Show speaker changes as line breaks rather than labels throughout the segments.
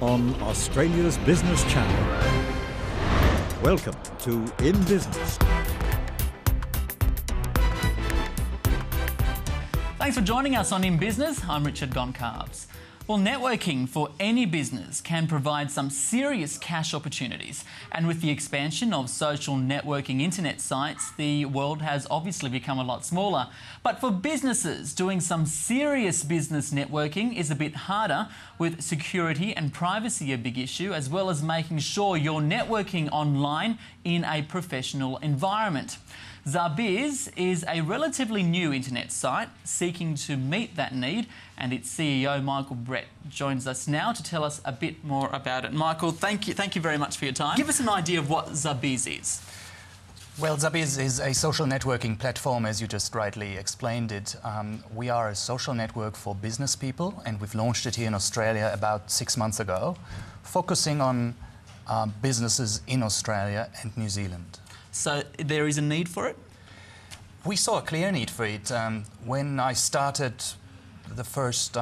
on Australia's business channel. Welcome to In Business.
Thanks for joining us on In Business. I'm Richard Goncalves. Well, networking for any business can provide some serious cash opportunities. And with the expansion of social networking internet sites, the world has obviously become a lot smaller. But for businesses, doing some serious business networking is a bit harder, with security and privacy a big issue, as well as making sure you're networking online in a professional environment. ZaaBiz is a relatively new internet site seeking to meet that need, and its CEO Michael Brecht joins us now to tell us a bit more about it. Michael, thank you very much for your time. Give us an idea of what ZaaBiz is.
Well, ZaaBiz is a social networking platform, as you just rightly explained it. We are a social network for business people, and we've launched it here in Australia about 6 months ago, focusing on businesses in Australia and New Zealand.
So there is a need for it?
We saw a clear need for it. When I started the first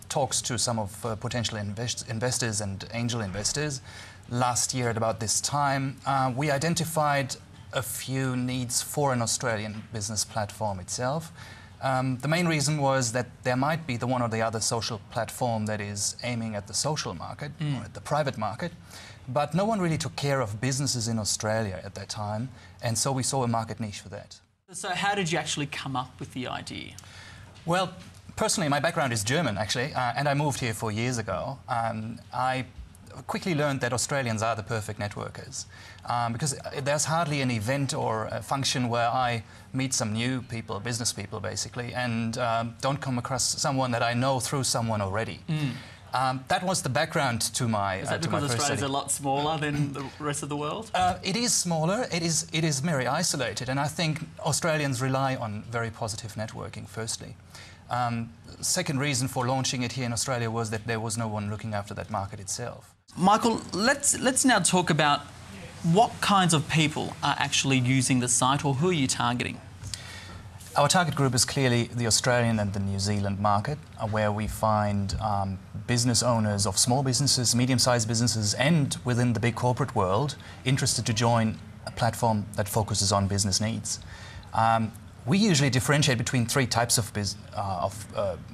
talks to some of potential investors and angel investors last year at about this time, we identified a few needs for an Australian business platform itself. The main reason was that there might be the one or the other social platform that is aiming at the social market or at the private market, but no one really took care of businesses in Australia at that time, and so we saw a market niche for that.
So how did you actually come up with the idea?
Well, personally, my background is German, actually, and I moved here 4 years ago. I quickly learned that Australians are the perfect networkers, because there's hardly an event or a function where I meet some new people, business people basically, and don't come across someone that I know through someone already. That was the background to my
Is that because Australia's a lot smaller than the rest of the world?
It is smaller, it is very isolated, and I think Australians rely on very positive networking, firstly. Second reason for launching it here in Australia was that there was no one looking after that market itself.
Michael, let's now talk about what kinds of people are actually using the site, or who are you targeting?
Our target group is clearly the Australian and the New Zealand market, where we find business owners of small businesses, medium-sized businesses, and within the big corporate world interested to join a platform that focuses on business needs. We usually differentiate between 3 types of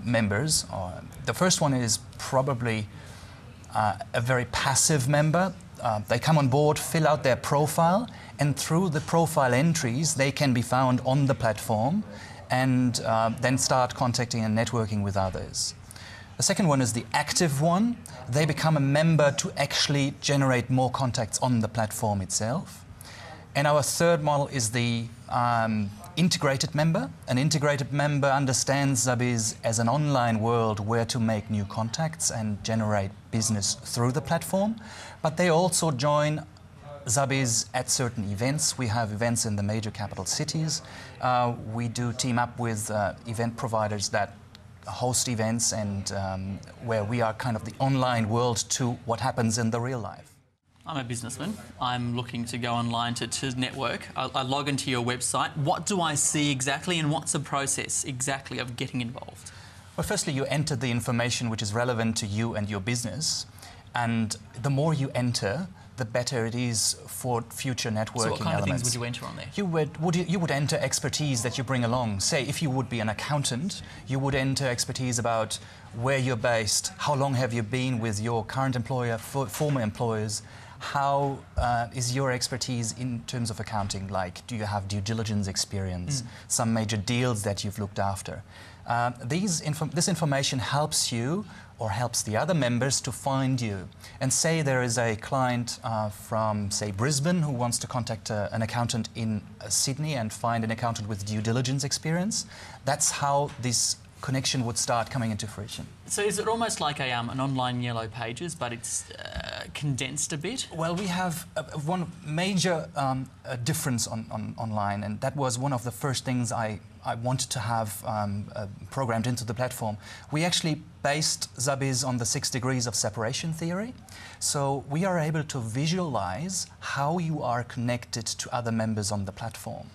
members. The first one is probably a very passive member. They come on board, fill out their profile, and through the profile entries they can be found on the platform and then start contacting and networking with others. The second one is the active one. They become a member to actually generate more contacts on the platform itself. And our third model is the integrated member. An integrated member understands ZaaBiz as an online world where to make new contacts and generate business through the platform, but they also join ZaaBiz at certain events. We have events in the major capital cities. We do team up with event providers that host events, and where we are kind of the online world to what happens in the real life.
I'm a businessman. I'm looking to go online to network. I log into your website. What do I see exactly, and what's the process exactly of getting involved?
Well, firstly, you enter the information which is relevant to you and your business, and the more you enter, the better it is for future networking elements.
So what kind of things would you enter on there?
You would enter expertise that you bring along. Say, if you would be an accountant, you would enter expertise about where you're based, how long have you been with your current employer, former employers, how is your expertise in terms of accounting, like do you have due diligence experience, some major deals that you've looked after. This information helps you or helps the other members to find you. And say there is a client from, say, Brisbane who wants to contact an accountant in Sydney and find an accountant with due diligence experience. That's how this connection would start coming into fruition.
So is it almost like an online Yellow Pages, but it's condensed a bit?
Well, we have one major difference online, and that was one of the first things I wanted to have programmed into the platform. We actually based ZaaBiz on the 6 degrees of separation theory. So we are able to visualize how you are connected to other members on the platform.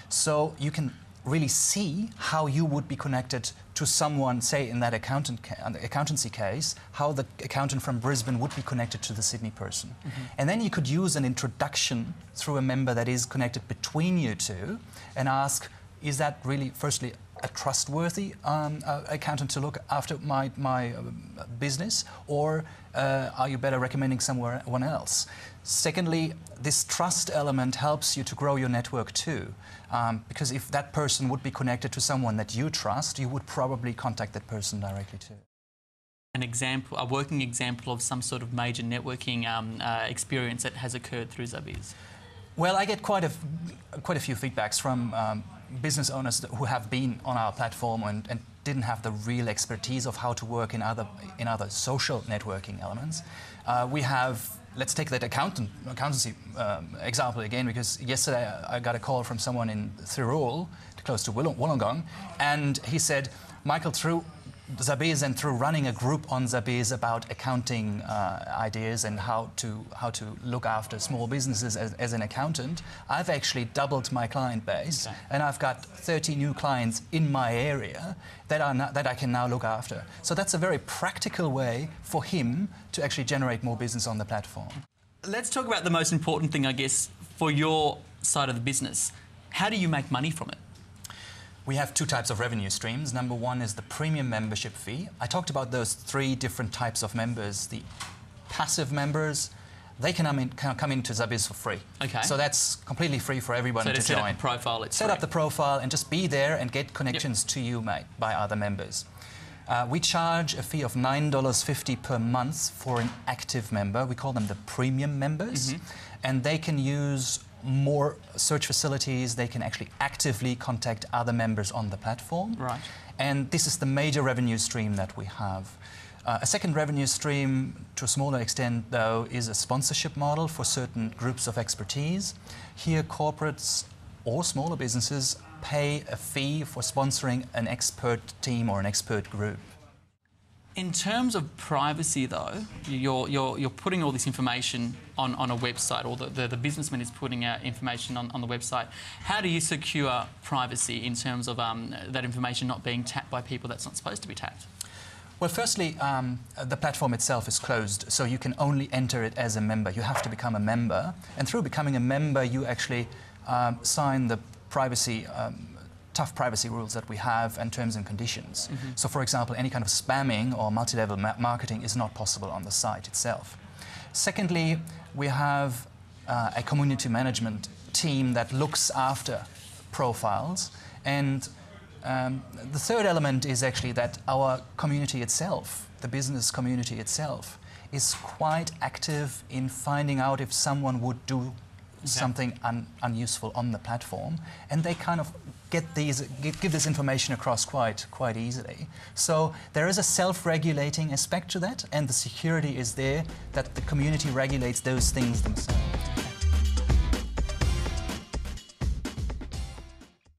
So you can really see how you would be connected to someone, say in that accountancy case, how the accountant from Brisbane would be connected to the Sydney person. And then you could use an introduction through a member that is connected between you two and ask, is that really, firstly, a trustworthy accountant to look after my business, or are you better recommending someone else? Secondly, this trust element helps you to grow your network too, because if that person would be connected to someone that you trust, you would probably contact that person directly too.
A working example of some sort of major networking experience that has occurred through ZaaBiz?
Well, I get quite a few feedbacks from business owners who have been on our platform and didn't have the real expertise of how to work in other social networking elements. We have, let's take that accountancy example again, because yesterday I got a call from someone in Thirroul, close to Wollongong, and he said, Michael, through ZaaBiz and through running a group on ZaaBiz about accounting ideas and how to look after small businesses as an accountant, I've actually doubled my client base, and I've got 30 new clients in my area that I can now look after. So that's a very practical way for him to actually generate more business on the platform.
Let's talk about the most important thing, I guess, for your side of the business. How do you make money from it?
We have two types of revenue streams. Number one is the premium membership fee. I talked about those three different types of members. The passive members, they can come into ZaaBiz for free.
Okay.
So that's completely free for everyone to join.
Set up the profile, it's
Set up the profile and just be there and get connections to you, mate, by other members. We charge a fee of $9.50 per month for an active member. We call them the premium members. And they can use more search facilities. They can actually actively contact other members on the platform.
Right.
And this is the major revenue stream that we have. A second revenue stream, to a smaller extent though, is a sponsorship model for certain groups of expertise. Here, corporates or smaller businesses pay a fee for sponsoring an expert team or an expert group.
In terms of privacy, though, you're putting all this information on a website, or the businessman is putting out information on the website. How do you secure privacy in terms of that information not being tapped by people that's not supposed to be tapped?
Well, firstly, the platform itself is closed, so you can only enter it as a member. You have to become a member, and through becoming a member, you actually sign the privacy tough privacy rules that we have and terms and conditions. So, for example, any kind of spamming or multi-level marketing is not possible on the site itself. Secondly, we have a community management team that looks after profiles. And the third element is actually that our community itself, the business community itself, is quite active in finding out if someone would do something unuseful on the platform, and they kind of give this information across quite easily. So there is a self-regulating aspect to that, and the security is there that the community regulates those things themselves.